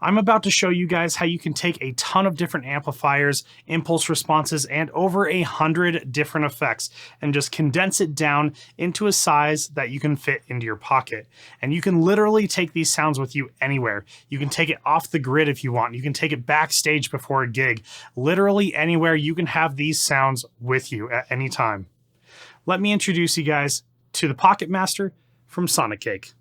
I'm about to show you guys how you can take a ton of different amplifiers, impulse responses, and over 100 different effects and just condense it down into a size that you can fit into your pocket. And you can literally take these sounds with you anywhere. You can take it off the grid if you want. You can take it backstage before a gig. Literally anywhere you can have these sounds with you at any time. Let me introduce you guys to the Pocket Master from Sonic Cake.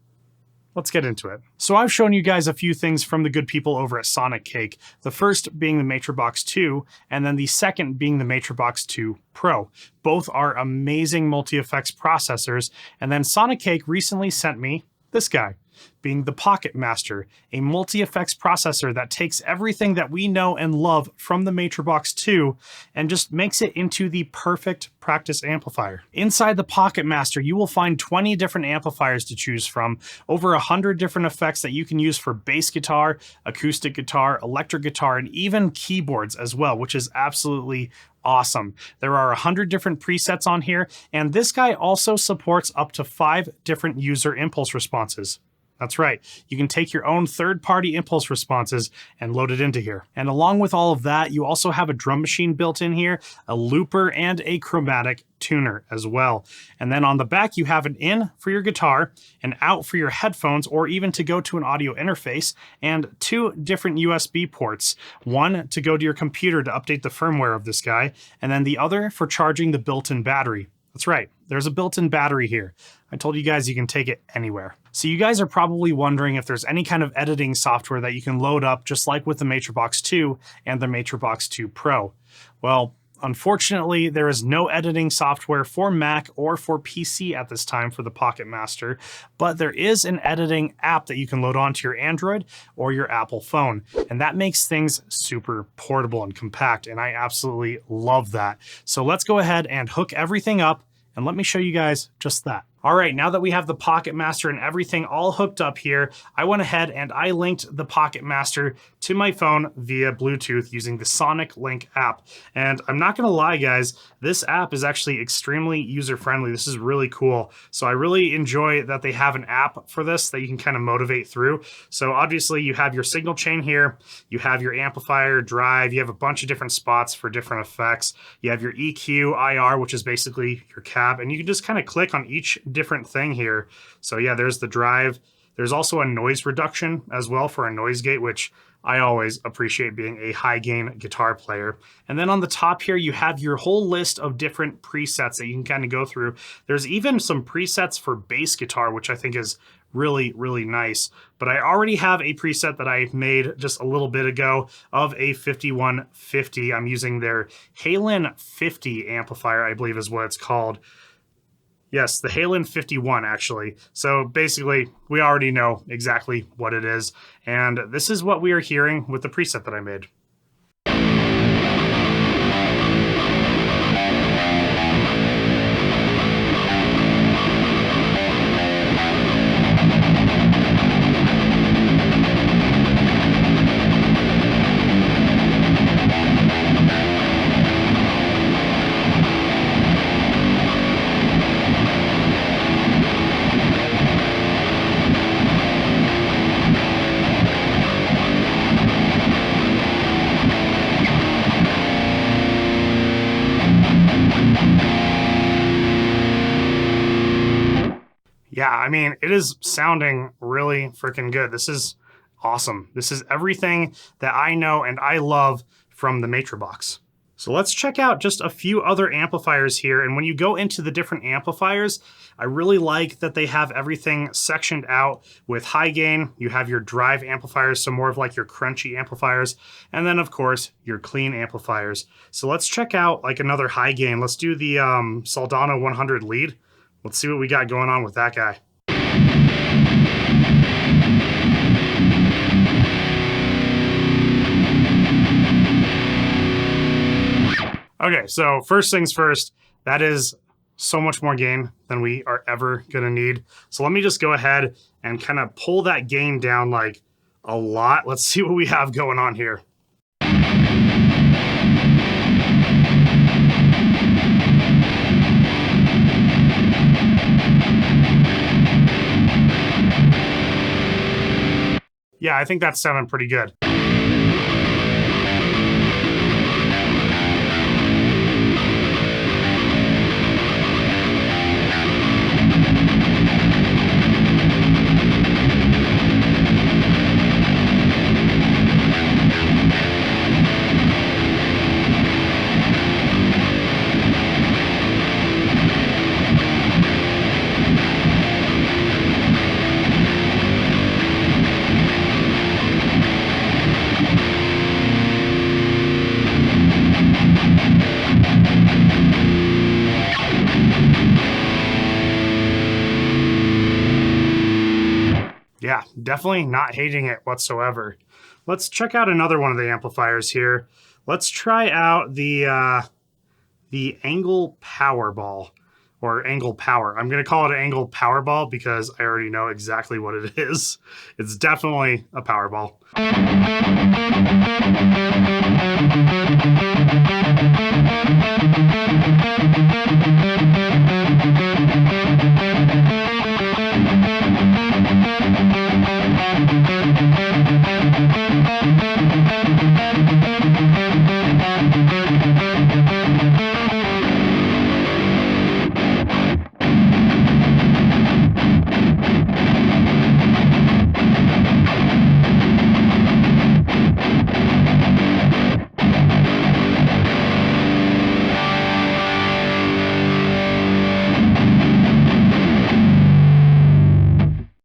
Let's get into it. So I've shown you guys a few things from the good people over at Sonic Cake. The first being the Matrobox 2, and then the second being the Matrobox 2 Pro. Both are amazing multi-effects processors, and then Sonic Cake recently sent me this guy, being the Pocket Master, a multi-effects processor that takes everything that we know and love from the Matrobox 2 and just makes it into the perfect practice amplifier. Inside the Pocket Master, you will find 20 different amplifiers to choose from, over 100 different effects that you can use for bass guitar, acoustic guitar, electric guitar, and even keyboards as well, which is absolutely awesome. There are 100 different presets on here, and this guy also supports up to 5 different user impulse responses. That's right, you can take your own third-party impulse responses and load it into here. And along with all of that, you also have a drum machine built in here, a looper, and a chromatic tuner as well. And then on the back, you have an in for your guitar, an out for your headphones, or even to go to an audio interface, and 2 different USB ports. One to go to your computer to update the firmware of this guy, and then the other for charging the built-in battery. That's right, there's a built-in battery here. I told you guys you can take it anywhere. So you guys are probably wondering if there's any kind of editing software that you can load up just like with the Matrobox 2 and the Matrobox 2 Pro. Well, unfortunately, there is no editing software for Mac or for PC at this time for the Pocket Master, but there is an editing app that you can load onto your Android or your Apple phone, and that makes things super portable and compact, and I absolutely love that. So let's go ahead and hook everything up, and let me show you guys just that. All right, now that we have the Pocket Master and everything all hooked up here, I went ahead and I linked the Pocket Master to my phone via Bluetooth using the Sonic Link app. And I'm not gonna lie, guys, this app is actually extremely user-friendly. This is really cool. So I really enjoy that they have an app for this that you can kind of motivate through. So obviously you have your signal chain here, you have your amplifier, drive, you have a bunch of different spots for different effects. You have your EQ, IR, which is basically your cab, and you can just kind of click on each different thing here. So yeah, there's the drive. There's also a noise reduction as well for a noise gate, which I always appreciate being a high gain guitar player. And then on the top here, you have your whole list of different presets that you can kind of go through. There's even some presets for bass guitar, which I think is really, really nice. But I already have a preset that I made just a little bit ago of a 5150. I'm using their Halen 50 amplifier, I believe is what it's called. Yes, the Halen 51, actually. So basically, we already know exactly what it is. And this is what we are hearing with the preset that I made. Yeah, I mean, it is sounding really freaking good. This is awesome. This is everything that I know and I love from the Matrobox. So let's check out just a few other amplifiers here. And when you go into the different amplifiers, I really like that they have everything sectioned out with high gain. You have your drive amplifiers, so more of like your crunchy amplifiers. And then of course, your clean amplifiers. So let's check out like another high gain. Let's do the Soldano 100 lead. Let's see what we got going on with that guy. Okay, so first things first, that is so much more gain than we are ever gonna need. So let me just go ahead and kind of pull that gain down like a lot. Let's see what we have going on here. Yeah, I think that's sounding pretty good. Yeah, definitely not hating it whatsoever. Let's check out another one of the amplifiers here. Let's try out the Angle Powerball, or Angle Power. I'm going to call it an Angle Powerball because I already know exactly what it is. It's definitely a Powerball.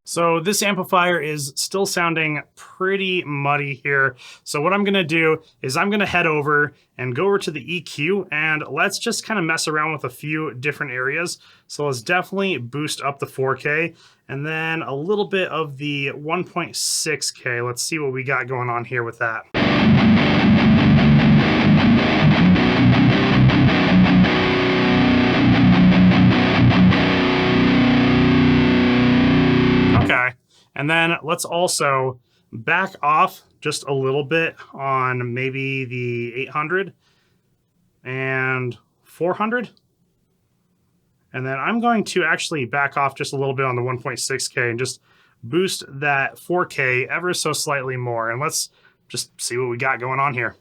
So this amplifier is still sounding pretty muddy here. So what I'm gonna do is I'm gonna head over and go over to the EQ and let's just kind of mess around with a few different areas. So let's definitely boost up the 4K and then a little bit of the 1.6K. Let's see what we got going on here with that. Okay, and then let's also back off just a little bit on maybe the 800 and 400. And then I'm going to actually back off just a little bit on the 1.6K and just boost that 4K ever so slightly more. And let's just see what we got going on here.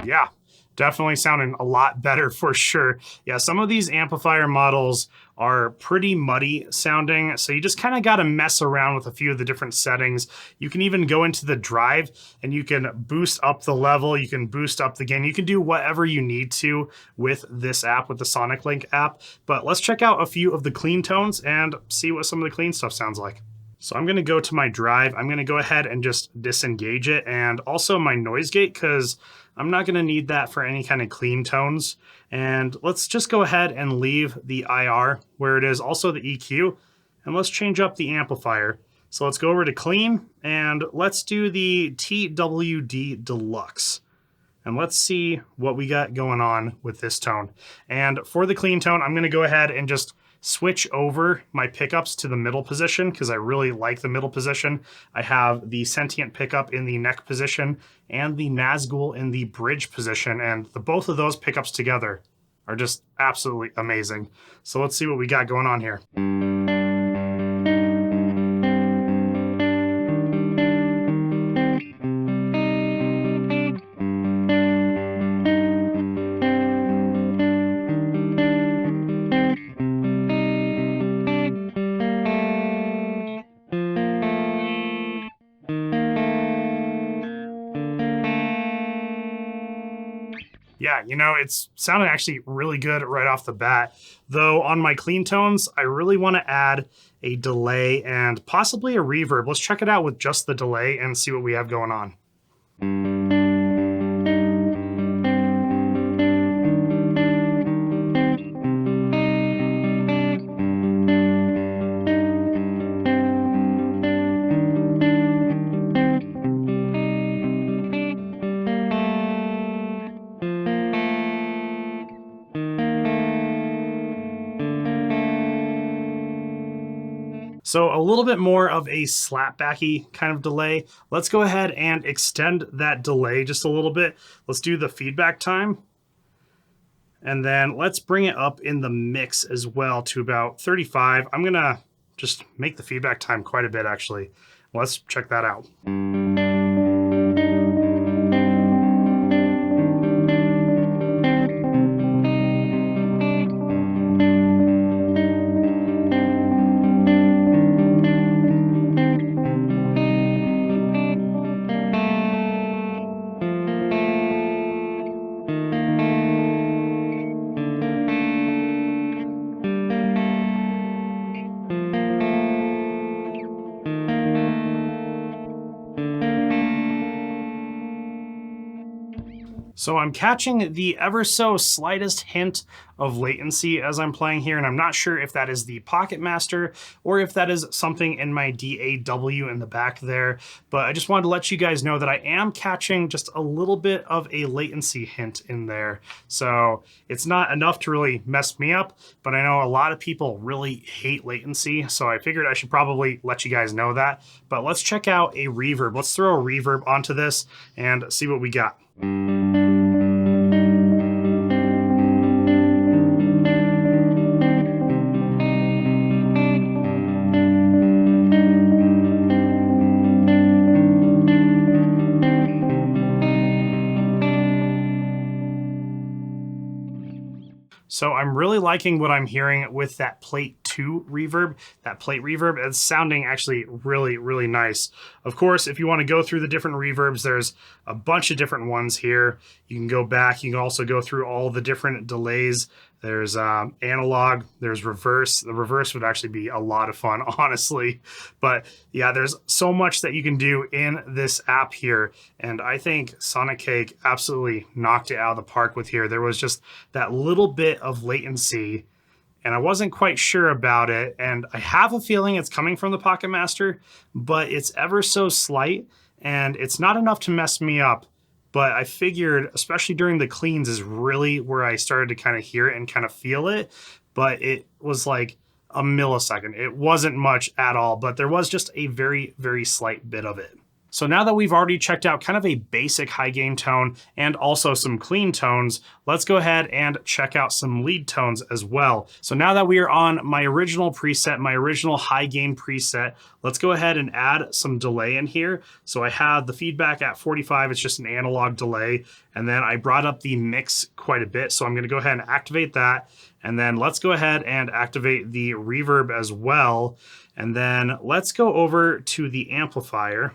Yeah, definitely sounding a lot better for sure. Yeah, some of these amplifier models are pretty muddy sounding, so you just kind of got to mess around with a few of the different settings. You can even go into the drive and you can boost up the level, you can boost up the gain, you can do whatever you need to with this app, with the Sonic Link app. But let's check out a few of the clean tones and see what some of the clean stuff sounds like. So I'm gonna go to my drive, I'm gonna go ahead and just disengage it, and also my noise gate, because I'm not gonna need that for any kind of clean tones. And let's just go ahead and leave the IR where it is, also the EQ, and let's change up the amplifier. So let's go over to clean, and let's do the TWD Deluxe. And let's see what we got going on with this tone. And for the clean tone, I'm gonna go ahead and just switch over my pickups to the middle position because I really like the middle position. I have the Sentient pickup in the neck position and the Nazgul in the bridge position, and both of those pickups together are just absolutely amazing. So let's see what we got going on here. Yeah, you know, it's sounding actually really good right off the bat. Though on my clean tones, I really want to add a delay and possibly a reverb. Let's check it out with just the delay and see what we have going on. So a little bit more of a slapbacky kind of delay. Let's go ahead and extend that delay just a little bit. Let's do the feedback time. And then let's bring it up in the mix as well to about 35. I'm gonna just make the feedback time quite a bit actually. Let's check that out. So I'm catching the ever so slightest hint of latency as I'm playing here, and I'm not sure if that is the Pocket Master or if that is something in my DAW in the back there, but I just wanted to let you guys know that I am catching just a little bit of a latency hint in there. So it's not enough to really mess me up, but I know a lot of people really hate latency, so I figured I should probably let you guys know that. But let's check out a reverb. Let's throw a reverb onto this and see what we got. So I'm really liking what I'm hearing with that plate 2 reverb, that plate reverb. It's sounding actually really, really nice. Of course, if you want to go through the different reverbs, there's a bunch of different ones here. You can go back, you can also go through all the different delays. There's analog, there's reverse. The reverse would actually be a lot of fun, honestly. But yeah, there's so much that you can do in this app here. And I think Sonic Cake absolutely knocked it out of the park with here. There was just that little bit of latency and I wasn't quite sure about it. And I have a feeling it's coming from the Pocket Master, but it's ever so slight and it's not enough to mess me up. But I figured, especially during the cleans, is really where I started to kind of hear it and kind of feel it. But it was like a millisecond. It wasn't much at all, but there was just a very, very slight bit of it. So now that we've already checked out kind of a basic high gain tone and also some clean tones, let's go ahead and check out some lead tones as well. So now that we are on my original preset, my original high gain preset, let's go ahead and add some delay in here. So I have the feedback at 45, it's just an analog delay. And then I brought up the mix quite a bit. So I'm gonna go ahead and activate that. And then let's go ahead and activate the reverb as well. And then let's go over to the amplifier.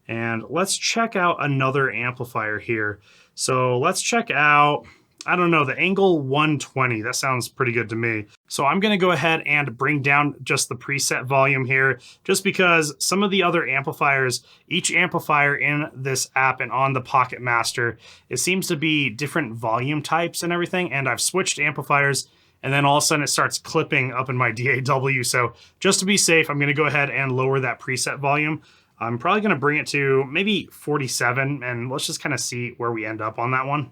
And let's check out another amplifier here. So let's check out, I don't know, the Angle 120. That sounds pretty good to me. So I'm gonna go ahead and bring down just the preset volume here, just because some of the other amplifiers, each amplifier in this app and on the Pocket Master, it seems to be different volume types and everything. And I've switched amplifiers and then all of a sudden it starts clipping up in my DAW. So just to be safe, I'm gonna go ahead and lower that preset volume. I'm probably gonna bring it to maybe 47 and let's just kind of see where we end up on that one.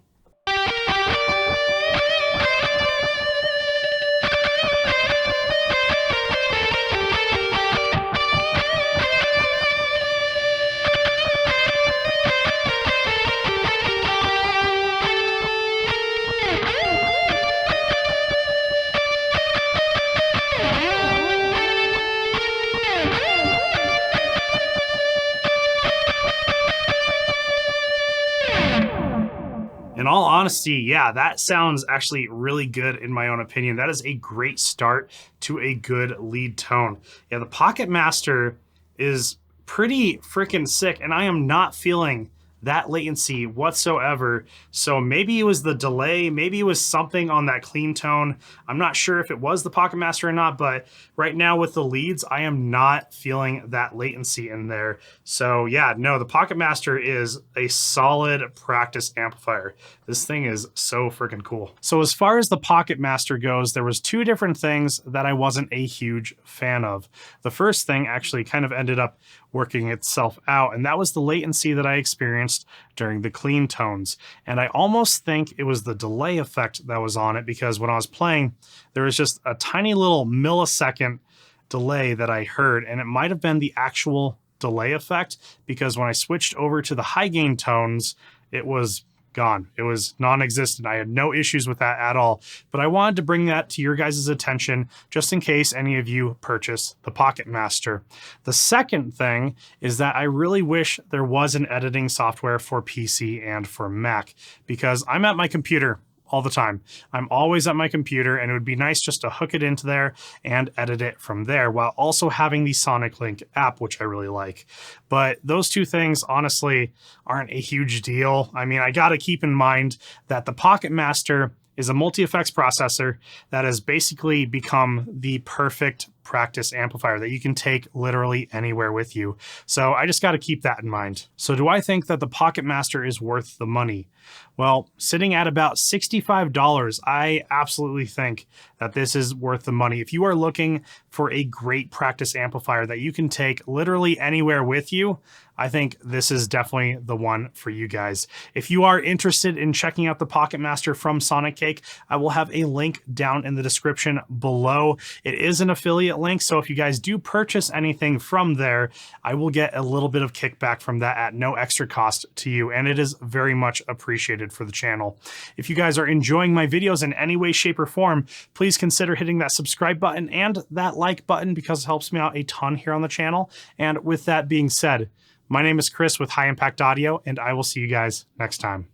In all honesty, yeah, that sounds actually really good in my own opinion. That is a great start to a good lead tone. Yeah, the Pocket Master is pretty freaking sick and I am not feeling that latency whatsoever. So maybe it was the delay, maybe it was something on that clean tone. I'm not sure if it was the Pocket Master or not, but right now with the leads, I am not feeling that latency in there. So yeah, no, the Pocket Master is a solid practice amplifier. This thing is so freaking cool. So as far as the Pocket Master goes, there was two different things that I wasn't a huge fan of. The first thing actually kind of ended up working itself out, and that was the latency that I experienced during the clean tones. And I almost think it was the delay effect that was on it, because when I was playing, there was just a tiny little millisecond delay that I heard, and it might have been the actual delay effect, because when I switched over to the high gain tones, it was gone. It was non-existent. I had no issues with that at all, but I wanted to bring that to your guys' attention just in case any of you purchase the Pocket Master. The second thing is that I really wish there was an editing software for PC and for Mac, because I'm at my computer all the time. I'm always at my computer, and it would be nice just to hook it into there and edit it from there while also having the Sonic Link app, which I really like. But those two things honestly aren't a huge deal. I mean, I got to keep in mind that the Pocket Master is a multi-effects processor that has basically become the perfect practice amplifier that you can take literally anywhere with you. So I just got to keep that in mind. So do I think that the Pocket Master is worth the money? Well, sitting at about $65, I absolutely think that this is worth the money. If you are looking for a great practice amplifier that you can take literally anywhere with you, I think this is definitely the one for you guys. If you are interested in checking out the Pocket Master from Sonic Cake, I will have a link down in the description below. It is an affiliate link, so if you guys do purchase anything from there, I will get a little bit of kickback from that at no extra cost to you, and it is very much appreciated for the channel. If you guys are enjoying my videos in any way, shape, or form, please consider hitting that subscribe button and that like button, because it helps me out a ton here on the channel. And with that being said, my name is Chris with High Impact Audio, and I will see you guys next time.